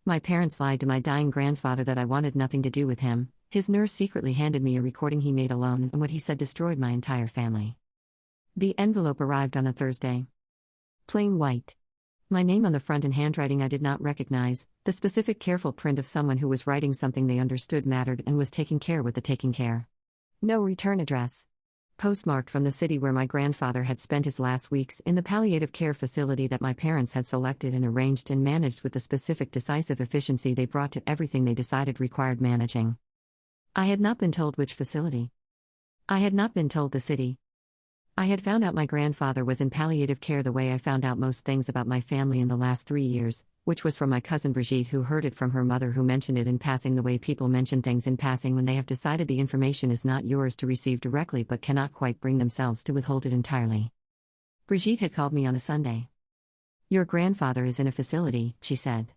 My parents lied to my dying grandfather that I wanted nothing to do with him. His nurse secretly handed me a recording he made alone, and what he said destroyed my entire family. The envelope arrived on a Thursday. Plain white. My name on the front in handwriting I did not recognize, the specific careful print of someone who was writing something they understood mattered and was taking care with the taking care. No return address. Postmarked from the city where my grandfather had spent his last weeks, in the palliative care facility that my parents had selected and arranged and managed with the specific decisive efficiency they brought to everything they decided required managing. I had not been told which facility. I had not been told the city. I had found out my grandfather was in palliative care the way I found out most things about my family in the last 3 years, which was from my cousin Brigitte, who heard it from her mother, who mentioned it in passing the way people mention things in passing when they have decided the information is not yours to receive directly but cannot quite bring themselves to withhold it entirely. Brigitte had called me on a Sunday. "Your grandfather is in a facility," she said.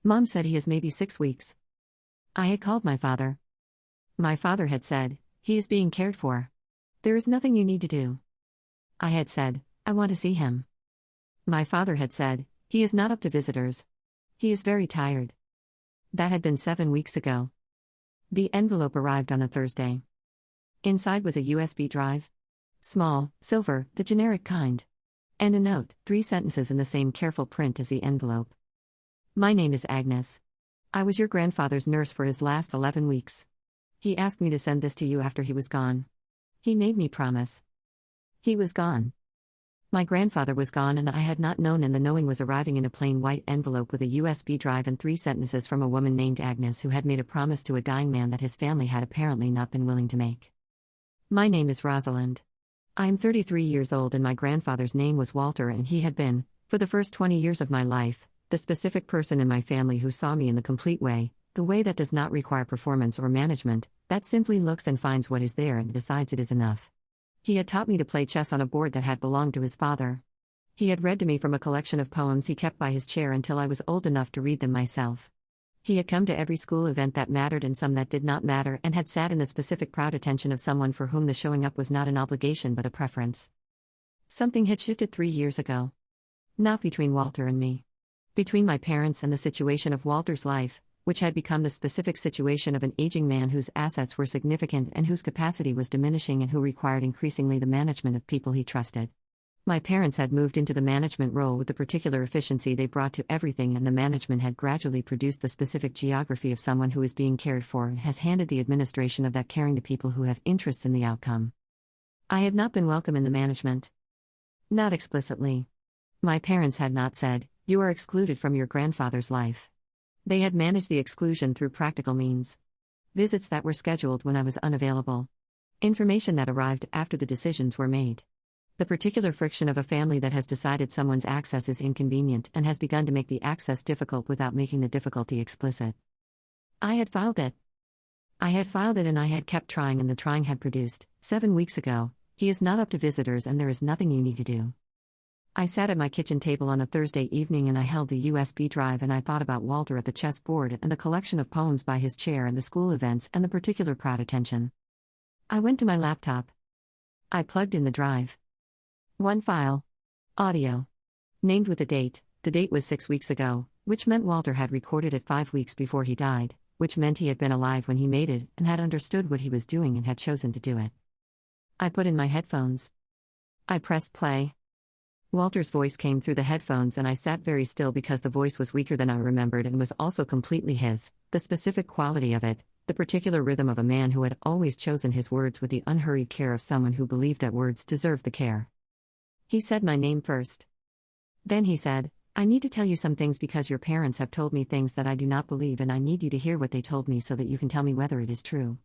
"Mom said he is maybe 6 weeks." I had called my father. My father had said, "He is being cared for. There is nothing you need to do." I had said, "I want to see him." My father had said, "He is not up to visitors. He is very tired." That had been 7 weeks ago. The envelope arrived on a Thursday. Inside was a USB drive. Small, silver, the generic kind. And a note, 3 sentences in the same careful print as the envelope. "My name is Agnes. I was your grandfather's nurse for his last 11 weeks. He asked me to send this to you after he was gone. He made me promise." He was gone. My grandfather was gone, and I had not known, and the knowing was arriving in a plain white envelope with a USB drive and 3 sentences from a woman named Agnes, who had made a promise to a dying man that his family had apparently not been willing to make. "My name is Rosalind. I am 33 years old, and my grandfather's name was Walter, and he had been, for the first 20 years of my life, the specific person in my family who saw me in the complete way, the way that does not require performance or management, that simply looks and finds what is there and decides it is enough. He had taught me to play chess on a board that had belonged to his father. He had read to me from a collection of poems he kept by his chair until I was old enough to read them myself. He had come to every school event that mattered and some that did not matter, and had sat in the specific proud attention of someone for whom the showing up was not an obligation but a preference. Something had shifted 3 years ago. Not between Walter and me. Between my parents and the situation of Walter's life, which had become the specific situation of an aging man whose assets were significant and whose capacity was diminishing and who required increasingly the management of people he trusted. My parents had moved into the management role with the particular efficiency they brought to everything, and the management had gradually produced the specific geography of someone who is being cared for and has handed the administration of that caring to people who have interests in the outcome. I had not been welcome in the management. Not explicitly. My parents had not said, "You are excluded from your grandfather's life." They had managed the exclusion through practical means. Visits that were scheduled when I was unavailable. Information that arrived after the decisions were made. The particular friction of a family that has decided someone's access is inconvenient and has begun to make the access difficult without making the difficulty explicit. I had filed it. And I had kept trying, and the trying had produced, 7 weeks ago, "He is not up to visitors and there is nothing you need to do." I sat at my kitchen table on a Thursday evening and I held the USB drive and I thought about Walter at the chessboard and the collection of poems by his chair and the school events and the particular proud attention. I went to my laptop. I plugged in the drive. 1 file. Audio. Named with a date. The date was 6 weeks ago, which meant Walter had recorded it 5 weeks before he died, which meant he had been alive when he made it and had understood what he was doing and had chosen to do it. I put in my headphones. I pressed play. Walter's voice came through the headphones and I sat very still because the voice was weaker than I remembered and was also completely his, the specific quality of it, the particular rhythm of a man who had always chosen his words with the unhurried care of someone who believed that words deserved the care. He said my name first. Then he said, "I need to tell you some things because your parents have told me things that I do not believe, and I need you to hear what they told me so that you can tell me whether it is true."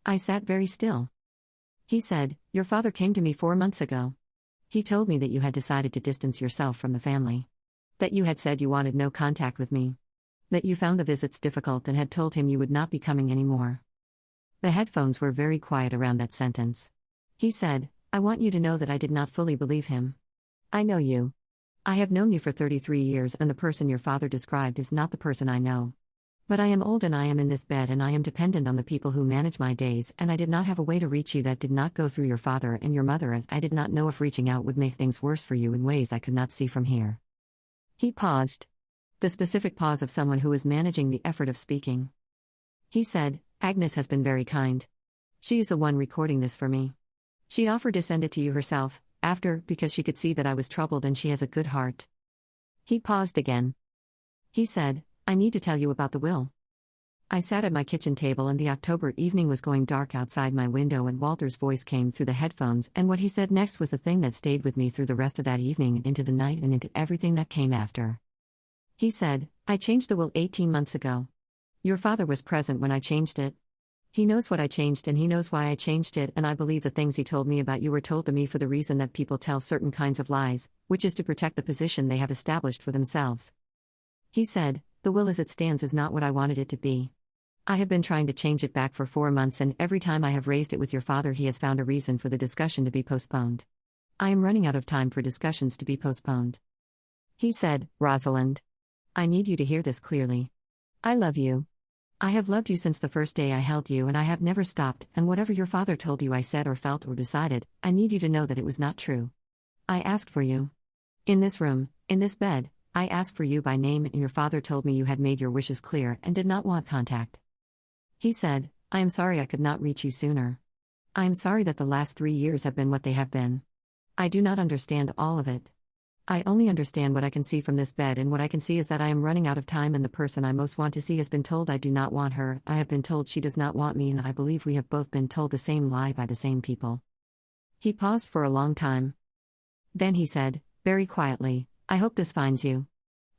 I sat very still. He said, "Your father came to me 4 months ago. He told me that you had decided to distance yourself from the family. That you had said you wanted no contact with me. That you found the visits difficult and had told him you would not be coming anymore." The headphones were very quiet around that sentence. He said, "I want you to know that I did not fully believe him. I know you. I have known you for 33 years, and the person your father described is not the person I know. But I am old and I am in this bed and I am dependent on the people who manage my days, and I did not have a way to reach you that did not go through your father and your mother, and I did not know if reaching out would make things worse for you in ways I could not see from here." He paused. The specific pause of someone who is managing the effort of speaking. He said, Agnes has been very kind. She is the one recording this for me. She offered to send it to you herself, after, because she could see that I was troubled and she has a good heart. He paused again. He said, I need to tell you about the will. I sat at my kitchen table and the October evening was going dark outside my window and Walter's voice came through the headphones and what he said next was the thing that stayed with me through the rest of that evening and into the night and into everything that came after. He said, I changed the will 18 months ago. Your father was present when I changed it. He knows what I changed and he knows why I changed it and I believe the things he told me about you were told to me for the reason that people tell certain kinds of lies, which is to protect the position they have established for themselves. He said, the will as it stands is not what I wanted it to be. I have been trying to change it back for 4 months and every time I have raised it with your father he has found a reason for the discussion to be postponed. I am running out of time for discussions to be postponed. He said, Rosalind. I need you to hear this clearly. I love you. I have loved you since the first day I held you and I have never stopped, and whatever your father told you I said or felt or decided, I need you to know that it was not true. I asked for you. In this room, in this bed, I asked for you by name and your father told me you had made your wishes clear and did not want contact. He said, I am sorry I could not reach you sooner. I am sorry that the last 3 years have been what they have been. I do not understand all of it. I only understand what I can see from this bed and what I can see is that I am running out of time and the person I most want to see has been told I do not want her, I have been told she does not want me and I believe we have both been told the same lie by the same people. He paused for a long time. Then he said, very quietly, I hope this finds you.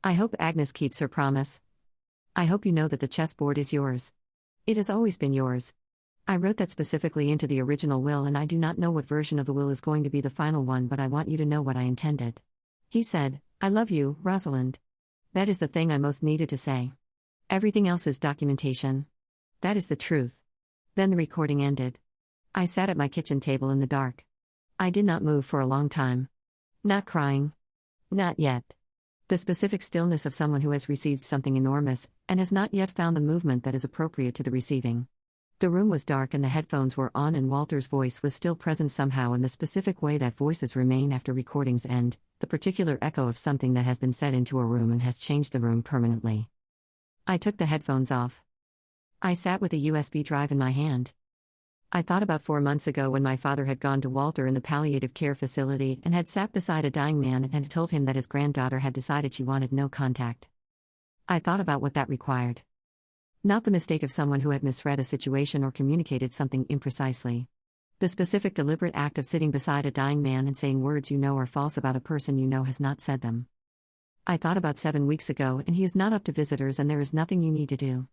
I hope Agnes keeps her promise. I hope you know that the chessboard is yours. It has always been yours. I wrote that specifically into the original will and I do not know what version of the will is going to be the final one but I want you to know what I intended. He said, I love you, Rosalind. That is the thing I most needed to say. Everything else is documentation. That is the truth. Then the recording ended. I sat at my kitchen table in the dark. I did not move for a long time. Not crying. Not yet. The specific stillness of someone who has received something enormous, and has not yet found the movement that is appropriate to the receiving. The room was dark and the headphones were on and Walter's voice was still present somehow in the specific way that voices remain after recordings end, the particular echo of something that has been said into a room and has changed the room permanently. I took the headphones off. I sat with a USB drive in my hand. I thought about 4 months ago when my father had gone to Walter in the palliative care facility and had sat beside a dying man and had told him that his granddaughter had decided she wanted no contact. I thought about what that required. Not the mistake of someone who had misread a situation or communicated something imprecisely. The specific deliberate act of sitting beside a dying man and saying words you know are false about a person you know has not said them. I thought about 7 weeks ago and he is not up to visitors and there is nothing you need to do.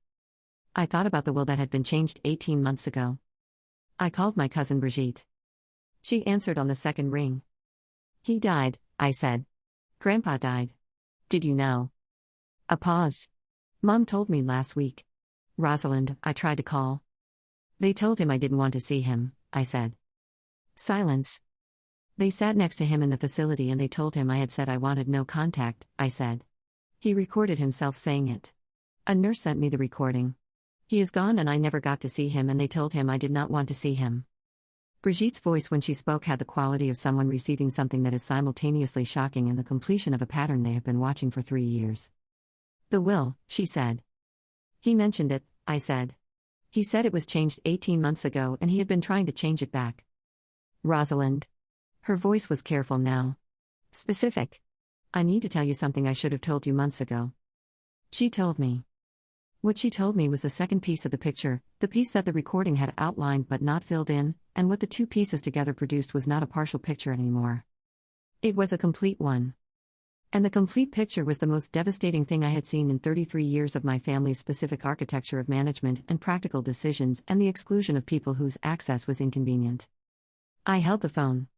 I thought about the will that had been changed 18 months ago. I called my cousin Brigitte. She answered on the second ring. He died, I said. Grandpa died. Did you know? A pause. Mom told me last week. Rosalind, I tried to call. They told him I didn't want to see him, I said. Silence. They sat next to him in the facility and they told him I had said I wanted no contact, I said. He recorded himself saying it. A nurse sent me the recording. He is gone and I never got to see him and they told him I did not want to see him. Brigitte's voice when she spoke had the quality of someone receiving something that is simultaneously shocking and the completion of a pattern they have been watching for 3 years. The will, she said. He mentioned it, I said. He said it was changed 18 months ago and he had been trying to change it back. Rosalind. Her voice was careful now. Specific. I need to tell you something I should have told you months ago. She told me. What she told me was the second piece of the picture, the piece that the recording had outlined but not filled in, and what the 2 pieces together produced was not a partial picture anymore. It was a complete one. And the complete picture was the most devastating thing I had seen in 33 years of my family's specific architecture of management and practical decisions and the exclusion of people whose access was inconvenient. I held the phone.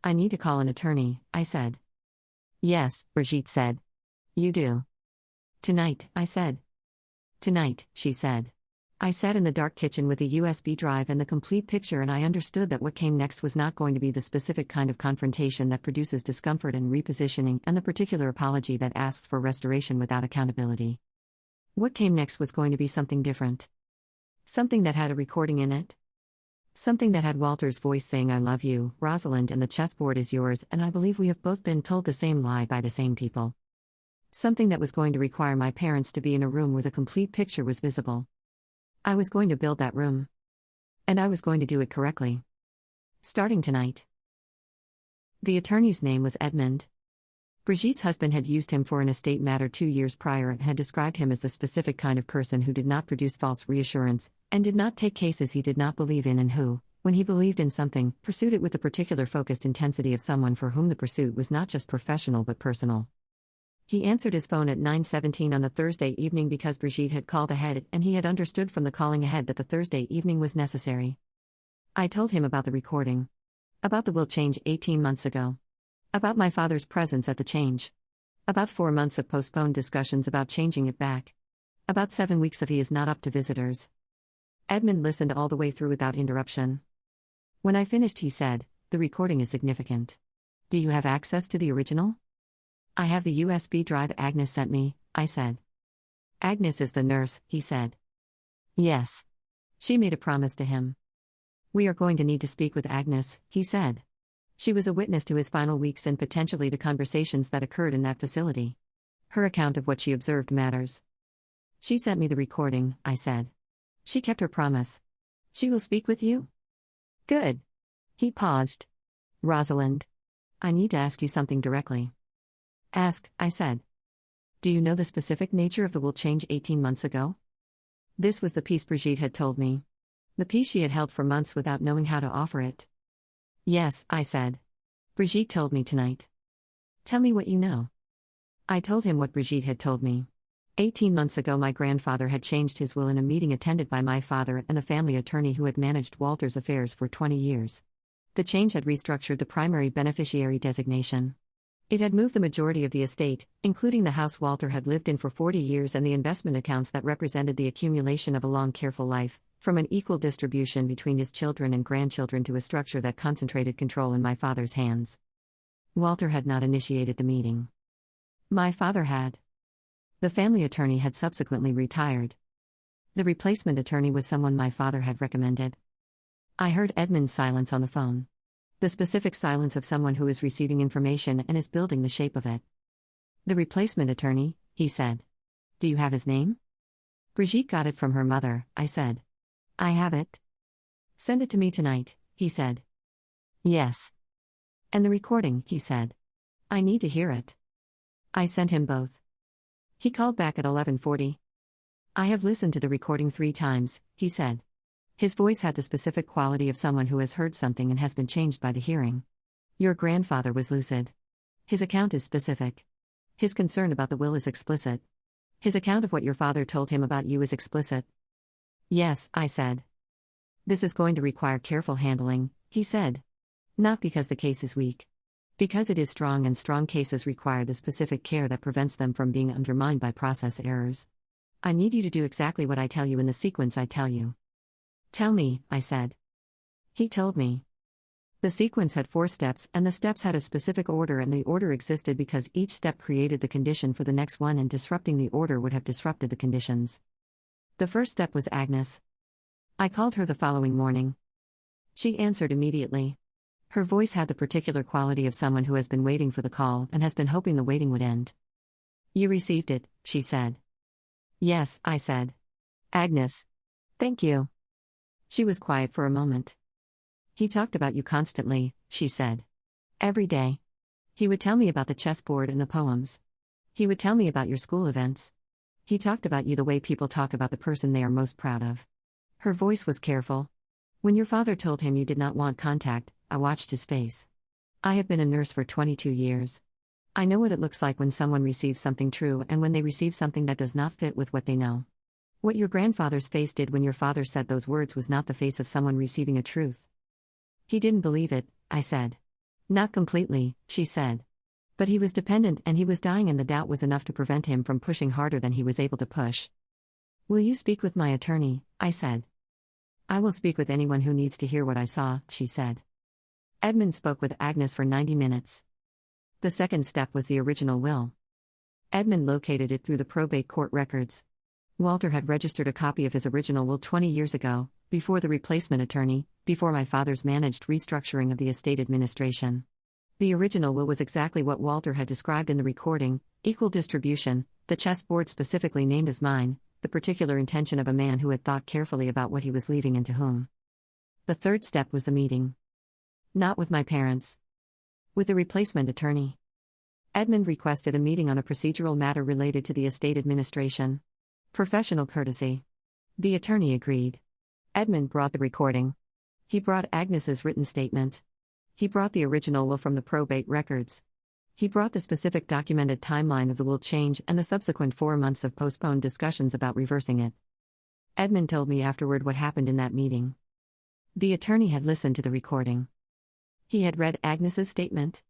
I need to call an attorney, I said. Yes, Brigitte said. You do. Tonight, I said. Tonight, she said. I sat in the dark kitchen with a USB drive and the complete picture and I understood that what came next was not going to be the specific kind of confrontation that produces discomfort and repositioning and the particular apology that asks for restoration without accountability. What came next was going to be something different. Something that had a recording in it. Something that had Walter's voice saying I love you, Rosalind, and the chessboard is yours and I believe we have both been told the same lie by the same people. Something that was going to require my parents to be in a room where the complete picture was visible. I was going to build that room. And I was going to do it correctly. Starting tonight. The attorney's name was Edmund. Brigitte's husband had used him for an estate matter 2 years prior and had described him as the specific kind of person who did not produce false reassurance, and did not take cases he did not believe in, and who, when he believed in something, pursued it with the particular focused intensity of someone for whom the pursuit was not just professional but personal. He answered his phone at 9:17 on the Thursday evening because Brigitte had called ahead and he had understood from the calling ahead that the Thursday evening was necessary. I told him about the recording. About the will change 18 months ago. About my father's presence at the change. About 4 months of postponed discussions about changing it back. About 7 weeks of he is not up to visitors. Edmund listened all the way through without interruption. When I finished, he said, "The recording is significant. Do you have access to the original?" "I have the USB drive Agnes sent me," I said. "Agnes is the nurse," he said. "Yes." She made a promise to him. "We are going to need to speak with Agnes," he said. She was a witness to his final weeks and potentially to conversations that occurred in that facility. Her account of what she observed matters. "She sent me the recording," I said. "She kept her promise. She will speak with you?" "Good." He paused. "Rosalind, I need to ask you something directly." "Ask," I said. "Do you know the specific nature of the will change 18 months ago?" This was the piece Brigitte had told me. The piece she had held for months without knowing how to offer it. "Yes," I said. "Brigitte told me tonight." "Tell me what you know." I told him what Brigitte had told me. 18 months ago, my grandfather had changed his will in a meeting attended by my father and the family attorney who had managed Walter's affairs for 20 years. The change had restructured the primary beneficiary designation. It had moved the majority of the estate, including the house Walter had lived in for 40 years and the investment accounts that represented the accumulation of a long, careful life, from an equal distribution between his children and grandchildren to a structure that concentrated control in my father's hands. Walter had not initiated the meeting. My father had. The family attorney had subsequently retired. The replacement attorney was someone my father had recommended. I heard Edmund's silence on the phone. The specific silence of someone who is receiving information and is building the shape of it. "The replacement attorney," he said. "Do you have his name?" "Brigitte got it from her mother," I said. "I have it." "Send it to me tonight," he said. "Yes." "And the recording," he said. "I need to hear it." I sent him both. He called back at 11:40. "I have listened to the recording 3 times," he said. His voice had the specific quality of someone who has heard something and has been changed by the hearing. "Your grandfather was lucid. His account is specific. His concern about the will is explicit. His account of what your father told him about you is explicit." "Yes," I said. "This is going to require careful handling," he said. "Not because the case is weak. Because it is strong, and strong cases require the specific care that prevents them from being undermined by process errors. I need you to do exactly what I tell you in the sequence I tell you." "Tell me," I said. He told me. The sequence had 4 steps, and the steps had a specific order, and the order existed because each step created the condition for the next one, and disrupting the order would have disrupted the conditions. The first step was Agnes. I called her the following morning. She answered immediately. Her voice had the particular quality of someone who has been waiting for the call and has been hoping the waiting would end. "You received it," she said. "Yes," I said. "Agnes. Thank you." She was quiet for a moment. "He talked about you constantly," she said. "Every day. He would tell me about the chessboard and the poems. He would tell me about your school events. He talked about you the way people talk about the person they are most proud of." Her voice was careful. "When your father told him you did not want contact, I watched his face. I have been a nurse for 22 years. I know what it looks like when someone receives something true and when they receive something that does not fit with what they know. What your grandfather's face did when your father said those words was not the face of someone receiving a truth." "He didn't believe it," I said. "Not completely," she said. "But he was dependent and he was dying, and the doubt was enough to prevent him from pushing harder than he was able to push." "Will you speak with my attorney?" I said. "I will speak with anyone who needs to hear what I saw," she said. Edmund spoke with Agnes for 90 minutes. The second step was the original will. Edmund located it through the probate court records. Walter had registered a copy of his original will 20 years ago, before the replacement attorney, before my father's managed restructuring of the estate administration. The original will was exactly what Walter had described in the recording: equal distribution, the chessboard specifically named as mine, the particular intention of a man who had thought carefully about what he was leaving and to whom. The third step was the meeting. Not with my parents. With the replacement attorney. Edmund requested a meeting on a procedural matter related to the estate administration. Professional courtesy. The attorney agreed. Edmund brought the recording. He brought Agnes's written statement. He brought the original will from the probate records. He brought the specific documented timeline of the will change and the subsequent 4 months of postponed discussions about reversing it. Edmund told me afterward what happened in that meeting. The attorney had listened to the recording. He had read Agnes's statement.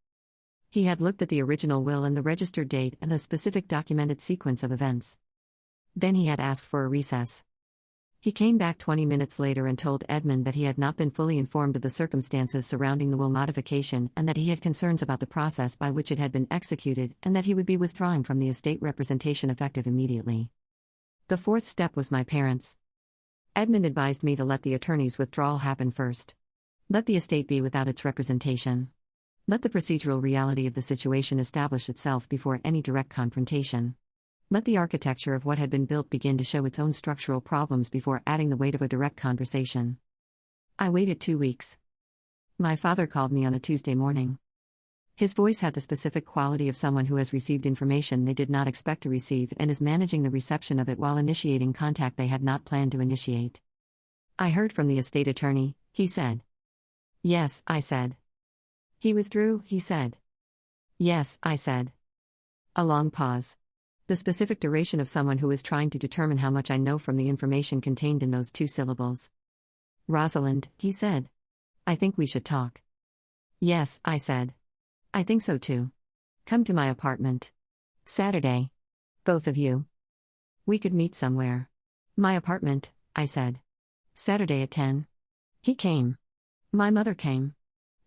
He had looked at the original will and the registered date and the specific documented sequence of events. Then he had asked for a recess. He came back 20 minutes later and told Edmund that he had not been fully informed of the circumstances surrounding the will modification and that he had concerns about the process by which it had been executed and that he would be withdrawing from the estate representation effective immediately. The fourth step was my parents. Edmund advised me to let the attorney's withdrawal happen first. Let the estate be without its representation. Let the procedural reality of the situation establish itself before any direct confrontation. Let the architecture of what had been built begin to show its own structural problems before adding the weight of a direct conversation. I waited 2 weeks. My father called me on a Tuesday morning. His voice had the specific quality of someone who has received information they did not expect to receive and is managing the reception of it while initiating contact they had not planned to initiate. I heard from the estate attorney, he said. Yes, I said. He withdrew, he said. Yes, I said. A long pause. The specific duration of someone who is trying to determine how much I know from the information contained in those 2 syllables. Rosalind, he said. I think we should talk. Yes, I said. I think so too. Come to my apartment. Saturday. Both of you. We could meet somewhere. My apartment, I said. Saturday at 10. He came. My mother came.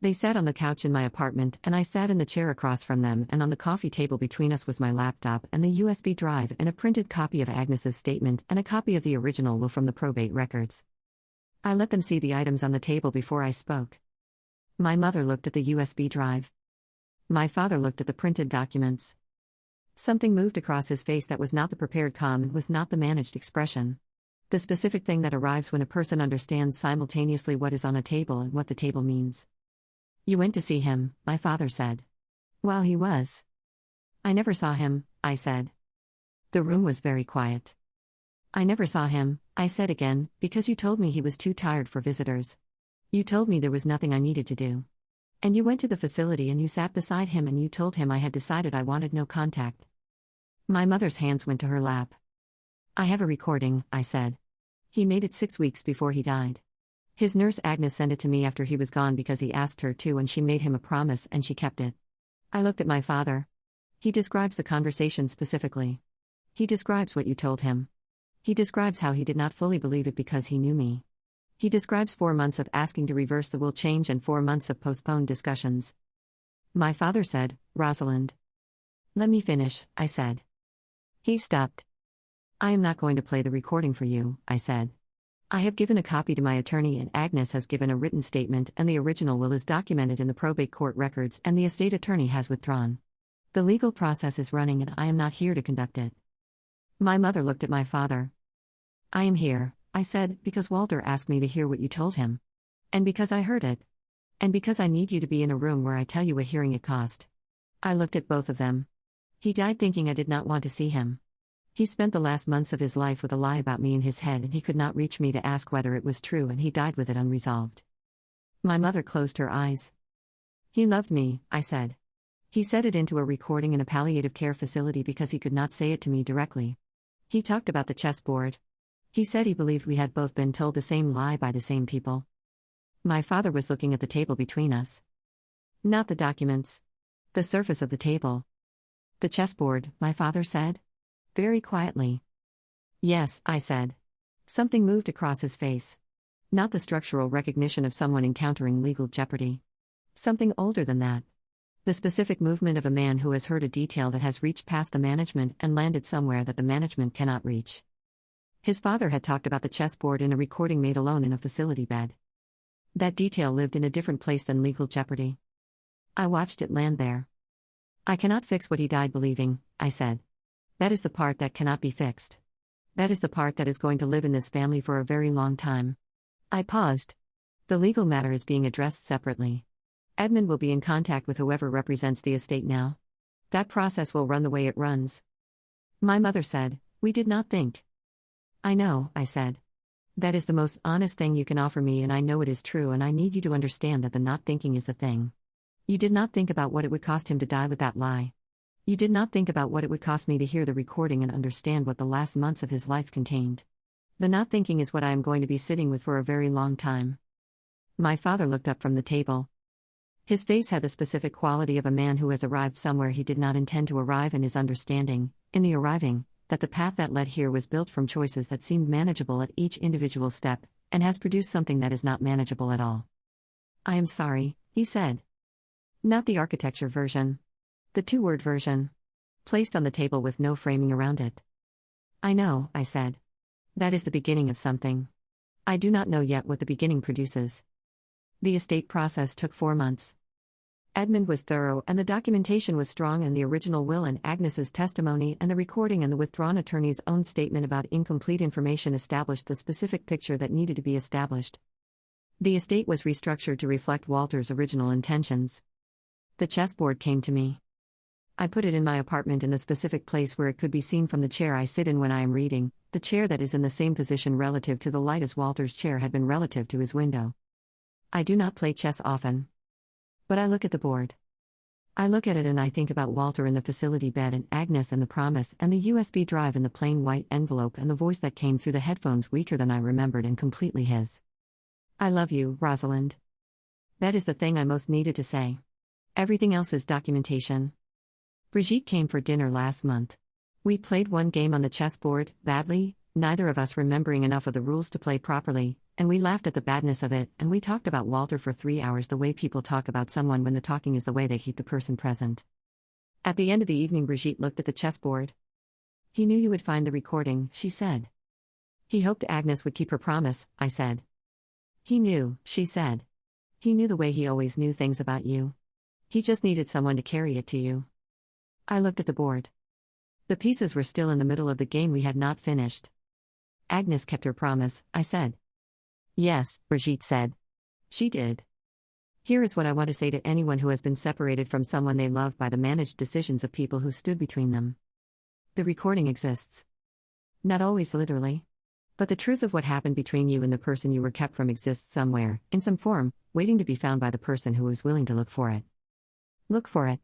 They sat on the couch in my apartment and I sat in the chair across from them, and on the coffee table between us was my laptop and the USB drive and a printed copy of Agnes's statement and a copy of the original will from the probate records. I let them see the items on the table before I spoke. My mother looked at the USB drive. My father looked at the printed documents. Something moved across his face that was not the prepared calm and was not the managed expression. The specific thing that arrives when a person understands simultaneously what is on a table and what the table means. You went to see him, my father said. Well, he was. I never saw him, I said. The room was very quiet. I never saw him, I said again, because you told me he was too tired for visitors. You told me there was nothing I needed to do. And you went to the facility and you sat beside him and you told him I had decided I wanted no contact. My mother's hands went to her lap. I have a recording, I said. He made it 6 weeks before he died. His nurse Agnes sent it to me after he was gone because he asked her to and she made him a promise and she kept it. I looked at my father. He describes the conversation specifically. He describes what you told him. He describes how he did not fully believe it because he knew me. He describes 4 months of asking to reverse the will change and 4 months of postponed discussions. My father said, Rosalind. Let me finish, I said. He stopped. I am not going to play the recording for you, I said. I have given a copy to my attorney and Agnes has given a written statement and the original will is documented in the probate court records and the estate attorney has withdrawn. The legal process is running and I am not here to conduct it. My mother looked at my father. I am here, I said, because Walter asked me to hear what you told him. And because I heard it. And because I need you to be in a room where I tell you what hearing it cost. I looked at both of them. He died thinking I did not want to see him. He spent the last months of his life with a lie about me in his head and he could not reach me to ask whether it was true and he died with it unresolved. My mother closed her eyes. He loved me, I said. He said it into a recording in a palliative care facility because he could not say it to me directly. He talked about the chessboard. He said he believed we had both been told the same lie by the same people. My father was looking at the table between us. Not the documents. The surface of the table. The chessboard, my father said. Very quietly. Yes, I said. Something moved across his face. Not the structural recognition of someone encountering legal jeopardy. Something older than that. The specific movement of a man who has heard a detail that has reached past the management and landed somewhere that the management cannot reach. His father had talked about the chessboard in a recording made alone in a facility bed. That detail lived in a different place than legal jeopardy. I watched it land there. I cannot fix what he died believing, I said. That is the part that cannot be fixed. That is the part that is going to live in this family for a very long time. I paused. The legal matter is being addressed separately. Edmund will be in contact with whoever represents the estate now. That process will run the way it runs. My mother said, "We did not think." I know, I said. That is the most honest thing you can offer me, and I know it is true, and I need you to understand that the not thinking is the thing. You did not think about what it would cost him to die with that lie. You did not think about what it would cost me to hear the recording and understand what the last months of his life contained. The not thinking is what I am going to be sitting with for a very long time. My father looked up from the table. His face had the specific quality of a man who has arrived somewhere he did not intend to arrive, and is understanding, in the arriving, that the path that led here was built from choices that seemed manageable at each individual step, and has produced something that is not manageable at all. "I am sorry," he said. Not the architecture version. The two-word version. Placed on the table with no framing around it. "I know," I said. "That is the beginning of something. I do not know yet what the beginning produces." The estate process took 4 months. Edmund was thorough, and the documentation was strong, and the original will and Agnes's testimony and the recording and the withdrawn attorney's own statement about incomplete information established the specific picture that needed to be established. The estate was restructured to reflect Walter's original intentions. The chessboard came to me. I put it in my apartment in the specific place where it could be seen from the chair I sit in when I am reading, the chair that is in the same position relative to the light as Walter's chair had been relative to his window. I do not play chess often. But I look at the board. I look at it and I think about Walter in the facility bed, and Agnes and the promise, and the USB drive in the plain white envelope, and the voice that came through the headphones weaker than I remembered and completely his. "I love you, Rosalind." That is the thing I most needed to say. Everything else is documentation. Brigitte came for dinner last month. We played one game on the chessboard, badly, neither of us remembering enough of the rules to play properly, and we laughed at the badness of it, and we talked about Walter for 3 hours, the way people talk about someone when the talking is the way they hate the person present. At the end of the evening, Brigitte looked at the chessboard. "He knew you would find the recording," she said. "He hoped Agnes would keep her promise," I said. "He knew," she said. "He knew the way he always knew things about you. He just needed someone to carry it to you." I looked at the board. The pieces were still in the middle of the game we had not finished. "Agnes kept her promise," I said. "Yes," Brigitte said. "She did." Here is what I want to say to anyone who has been separated from someone they love by the managed decisions of people who stood between them. The recording exists. Not always literally. But the truth of what happened between you and the person you were kept from exists somewhere, in some form, waiting to be found by the person who is willing to look for it. Look for it.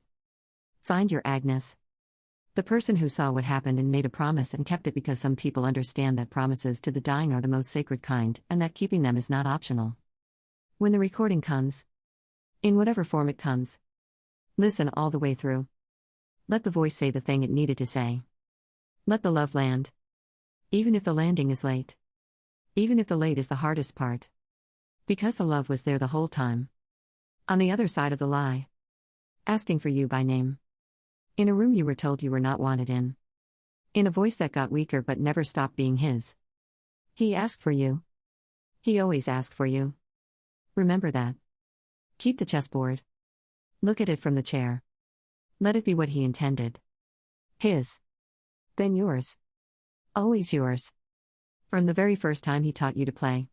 Find your Agnes. The person who saw what happened and made a promise and kept it, because some people understand that promises to the dying are the most sacred kind, and that keeping them is not optional. When the recording comes, in whatever form it comes, listen all the way through. Let the voice say the thing it needed to say. Let the love land. Even if the landing is late. Even if the late is the hardest part. Because the love was there the whole time. On the other side of the lie. Asking for you by name. In a room you were told you were not wanted in. In a voice that got weaker but never stopped being his. He asked for you. He always asked for you. Remember that. Keep the chessboard. Look at it from the chair. Let it be what he intended. His. Then yours. Always yours. From the very first time he taught you to play.